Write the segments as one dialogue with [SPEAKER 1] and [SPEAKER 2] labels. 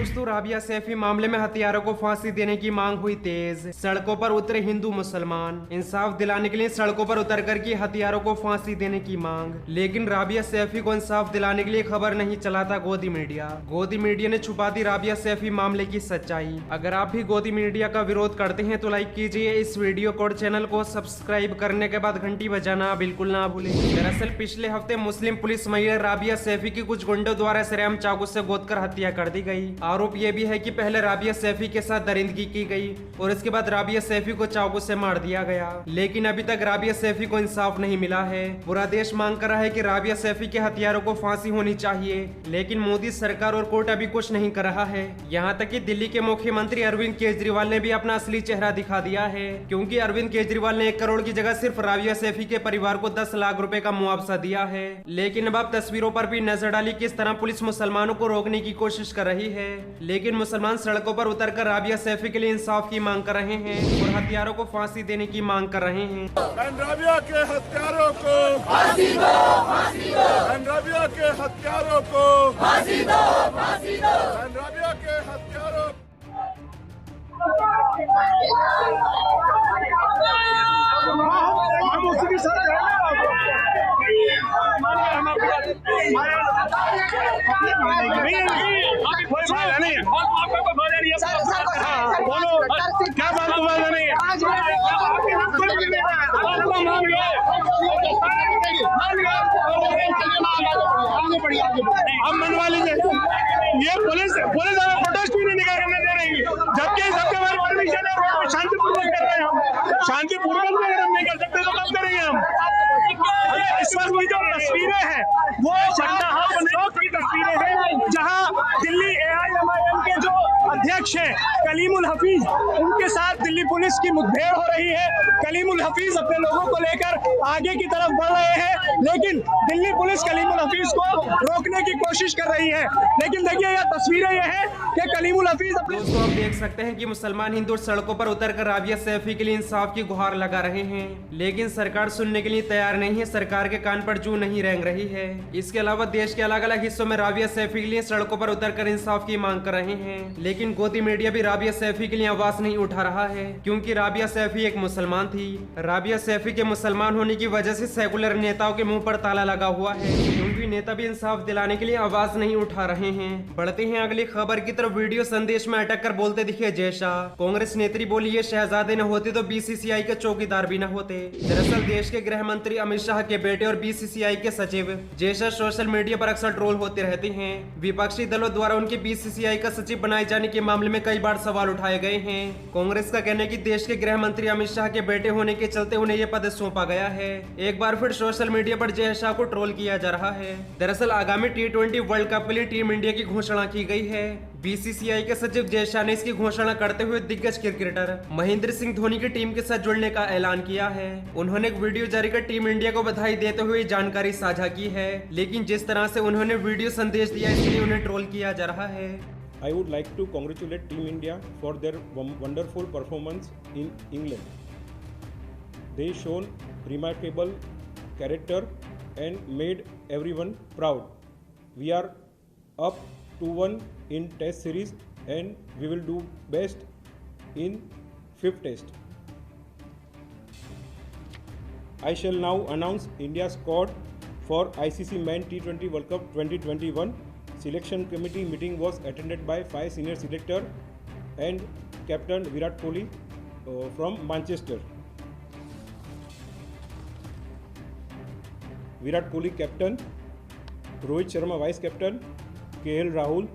[SPEAKER 1] दोस्तों, राबिया सैफी मामले में हत्यारों को फांसी देने की मांग हुई तेज। सड़कों पर उतरे हिंदू मुसलमान, इंसाफ दिलाने के लिए सड़कों पर उतरकर की हत्यारों को फांसी देने की मांग। लेकिन राबिया सैफी को इंसाफ दिलाने के लिए खबर नहीं चलाता गोदी मीडिया। गोदी मीडिया ने छुपा दी राबिया सैफी मामले की सच्चाई। अगर आप भी गोदी मीडिया का विरोध करते हैं तो लाइक कीजिए इस वीडियो को और चैनल को सब्सक्राइब करने के बाद घंटी बजाना बिल्कुल ना भूलें। दरअसल पिछले हफ्ते मुस्लिम पुलिस महिला राबिया सैफी की कुछ गुंडों द्वारा सरेआम चाकू से गोदकर हत्या कर दी गई। आरोप यह भी है कि पहले राबिया सैफी के साथ दरिंदगी की गई और इसके बाद राबिया सैफी को चाकू से मार दिया गया। लेकिन अभी तक राबिया सैफी को इंसाफ नहीं मिला है। पूरा देश मांग कर रहा है कि राबिया सैफी के हत्यारों को फांसी होनी चाहिए, लेकिन मोदी सरकार और कोर्ट अभी कुछ नहीं कर रहा है। यहाँ तक कि दिल्ली के मुख्यमंत्री अरविंद केजरीवाल ने भी अपना असली चेहरा दिखा दिया है, क्योंकि अरविंद केजरीवाल ने 1 करोड़ की जगह सिर्फ राबिया सैफी के परिवार को 10 लाख रुपए का मुआवजा दिया है। लेकिन अब आप तस्वीरों पर भी नजर डाली किस तरह पुलिस मुसलमानों को रोकने की कोशिश कर रही है, लेकिन मुसलमान सड़कों पर उतरकर राबिया सैफी के लिए इंसाफ की मांग कर रहे हैं और हत्यारों को फांसी देने की मांग कर रहे हैं।
[SPEAKER 2] राबिया के हत्यारों को फांसी दो, फांसी दो। राबिया के हत्यारों को फांसी दो, फांसी दो। राबिया के हत्यारों हम उसी के साथ क्या बात तुम्हारा नहीं है? हम मनवा लीजिए। ये पुलिस हमें प्रोटेस्ट भी नहीं करने दे रही, जबकि सबके बारे परमिशन है, शांतिपूर्वक कर रहे हैं। हम शांतिपूर्वक अगर हम नहीं कर सकते तो कब करेंगे हम? इस वक्त की जो तस्वीरें हैं वो की तस्वीरें हैं जहां दिल्ली AIMIM के जो अध्यक्ष हैं कलीमुल हफीज, उनके साथ दिल्ली पुलिस की मुठभेड़ हो रही है। कलीमुल हफीज अपने लोगों को लेकर आगे की तरफ बढ़ रहे हैं, लेकिन दिल्ली पुलिस कलीमुल हफीज को रोकने की कोशिश कर रही है। लेकिन देखिए यह तस्वीरें ये हैं कि कलीमुल हफीज
[SPEAKER 1] दोस्तों, आप देख सकते हैं कि मुसलमान हिंदू सड़कों पर उतरकर राबिया सैफी के लिए इंसाफ की गुहार लगा रहे हैं, लेकिन सरकार सुनने के लिए तैयार नहीं है। सरकार के कान पर जूं नहीं रेंग रही है। इसके अलावा देश के अलग अलग हिस्सों में राबिया सैफी के लिए सड़कों पर उतरकर इंसाफ की मांग कर रहे हैं, लेकिन गोदी मीडिया भी राबिया सैफी के लिए आवाज नहीं उठा रहा है, क्योंकि राबिया सैफी एक मुसलमान थी। राबिया सैफी के मुसलमान होने की वजह से सेकुलर नेताओं के मुंह पर ताला लगा हुआ है, क्योंकि नेता भी इंसाफ दिलाने के लिए आवाज नहीं उठा रहे हैं। बढ़ते हैं अगली खबर की तरफ। वीडियो संदेश में अटक कर बोलते दिखे जय शाह। कांग्रेस नेत्री बोली ये शहजादे न होते तो BCCI के चौकीदार भी न होते। दरअसल देश के गृह मंत्री अमित शाह के बेटे और BCCI के सचिव जय शाह सोशल मीडिया पर अक्सर ट्रोल होते रहते हैं। विपक्षी दलों द्वारा उनके BCCI का सचिव बनाए जाने के मामले में कई बार सवाल उठाए गए हैं। कांग्रेस का कहना है कि देश के गृह मंत्री अमित शाह के बेटे होने के चलते उन्हें यह पद सौंपा गया है। एक बार फिर सोशल मीडिया पर जय शाह को ट्रोल किया जा रहा है। दरअसल आगामी T20 वर्ल्ड कप के लिए टीम इंडिया की घोषणा की गई है। BCCI के सचिव जय शाह ने इसकी घोषणा करते हुए दिग्गज क्रिकेटर महेंद्र सिंह धोनी की टीम के साथ जुड़ने का ऐलान किया है। उन्होंने एक वीडियो जारी कर टीम इंडिया को बधाई देते हुए जानकारी साझा की है, लेकिन जिस तरह से उन्होंने वीडियो संदेश दिया इसलिए उन्हें ट्रोल किया जा रहा है।
[SPEAKER 3] I would like to congratulate Team India for their wonderful performance in England. They shown remarkable character and made everyone proud. We are up 2-1 in Test series and we will do best in 5th Test. I shall now announce India's squad for ICC Men T20 World Cup 2021. Selection committee meeting was attended by 5 senior selector and captain Virat Kohli from Manchester. Virat Kohli captain, Rohit Sharma vice captain, KL Rahul,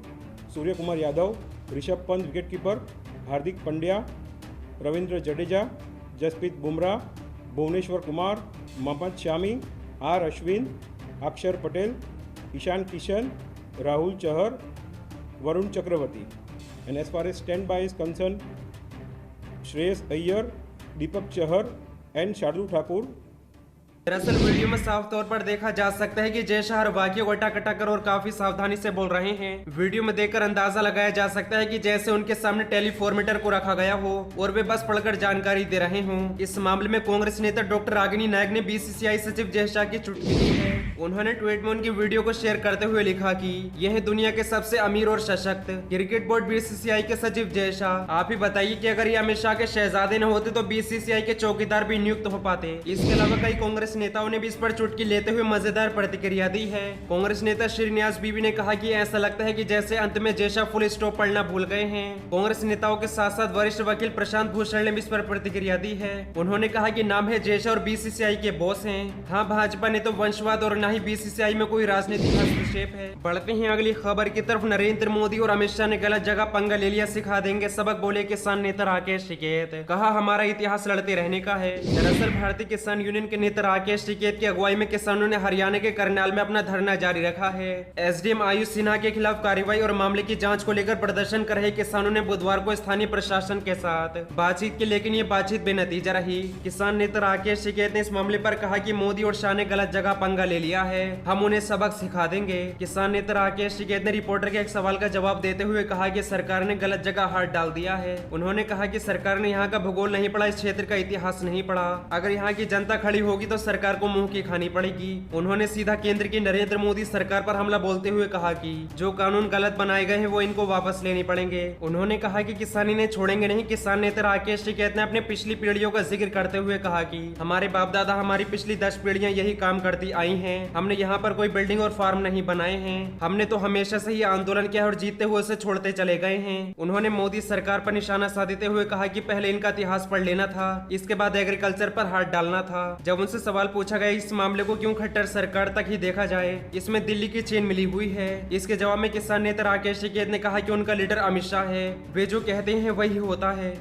[SPEAKER 3] Surya Kumar Yadav, Rishabh Pant wicket keeper, Hardik Pandya, Ravindra Jadeja, Jasprit Bumrah, Bhuvneshwar Kumar, Mohammad Shami, R Ashwin, Akshar Patel, Ishan Kishan, Rahul Chahar, Varun Chakravarti. And as far as standby is concerned, Shreyas Iyer, Deepak Chahar and Shardul Thakur.
[SPEAKER 1] दरअसल video में साफ तौर पर देखा जा सकता है कि जय शाह हर वाक्य को अटा कर और काफी सावधानी से बोल रहे हैं। वीडियो में देखकर अंदाजा लगाया जा सकता है कि जैसे उनके सामने टेलीफॉर्मेटर को रखा गया हो और वे बस पढ़कर जानकारी दे रहे हों। इस मामले में कांग्रेस नेता डॉक्टर रागिनी नायक ने BCCI सचिव जय शाह की चुटकी दी है उन्होंने ट्वीट में उनकी वीडियो को शेयर करते हुए लिखा कि यह है दुनिया के सबसे अमीर और सशक्त क्रिकेट बोर्ड बीसीसीआई के सचिव जय शाह। आप ही बताइए कि अगर ये अमित शाह के शहजादे न होते तो बीसीसीआई के चौकीदार भी नियुक्त हो पाते। इसके अलावा कई कांग्रेस नेताओं ने भी इस पर चुटकी लेते हुए मजेदार प्रतिक्रिया दी है। कांग्रेस नेता श्रीनिवास बीवी ने कहा कि ऐसा लगता है कि जैसे अंत में जय शाह फुल स्टॉप पढ़ना भूल गए हैं। कांग्रेस नेताओं के साथ साथ वरिष्ठ वकील प्रशांत भूषण ने भी इस पर प्रतिक्रिया दी है। उन्होंने कहा कि नाम है जय शाह और बीसीसीआई के बॉस हैं। हाँ, भाजपा ने तो वंशवाद और न ही बीसीसीआई में कोई राजनीतिक हस्तक्षेप है। बढ़ते हैं अगली खबर की तरफ। नरेंद्र मोदी और अमित शाह ने गलत जगह पंगा ले लिया, सिखा देंगे सबक, बोले किसान नेता राकेश टिकैत। कहा हमारा इतिहास लड़ते रहने का है। दरअसल भारतीय किसान यूनियन के नेता राकेश टिकैत की अगुवाई में किसानों ने हरियाणा के करनाल में अपना धरना जारी रखा है। एसडीएम आयुष सिन्हा के खिलाफ कार्रवाई और मामले की जांच को लेकर प्रदर्शन कर रहे किसानों ने बुधवार को स्थानीय प्रशासन के साथ बातचीत की, लेकिन ये बातचीत बेनतीजा रही। किसान नेता राकेश टिकैत ने इस मामले पर कहा कि मोदी और शाह ने गलत जगह पंगा ले लिया है, हम उन्हें सबक सिखा देंगे। किसान नेता राकेश टिकैत ने रिपोर्टर के एक सवाल का जवाब देते हुए कहा कि सरकार ने गलत जगह हाथ डाल दिया है। उन्होंने कहा कि सरकार ने यहाँ का भूगोल नहीं पढ़ा, इस क्षेत्र का इतिहास नहीं पढ़ा। अगर यहाँ की जनता खड़ी होगी तो सरकार को मुंह की खानी पड़ेगी। उन्होंने सीधा केंद्र की नरेंद्र मोदी सरकार पर हमला बोलते हुए कहा कि जो कानून गलत बनाए गए हैं वो इनको वापस लेने पड़ेंगे। उन्होंने कहा कि किसान इन्हें छोड़ेंगे नहीं। किसान नेता राकेश टिकैत ने अपने पिछली पीढ़ियों का जिक्र करते हुए कहा कि हमारे बाप दादा, हमारी पिछली 10 पीढ़ियां यही काम करती आई हैं। हमने यहाँ पर कोई बिल्डिंग और फार्म नहीं बनाए हैं। हमने तो हमेशा से ही आंदोलन किया और जीतते हुए उसे छोड़ते चले गए हैं। उन्होंने मोदी सरकार पर निशाना साधते हुए कहा कि पहले इनका इतिहास पढ़ लेना था, इसके बाद एग्रीकल्चर पर हाथ डालना था। जब उनसे सवाल पूछा गया इस मामले को क्यों खट्टर सरकार तक ही देखा जाए, इसमें दिल्ली की चेन मिली हुई है, इसके जवाब में किसान नेता राकेश टिकैत ने कहा कि उनका लीडर अमित शाह है, वे जो कहते हैं वही होता है।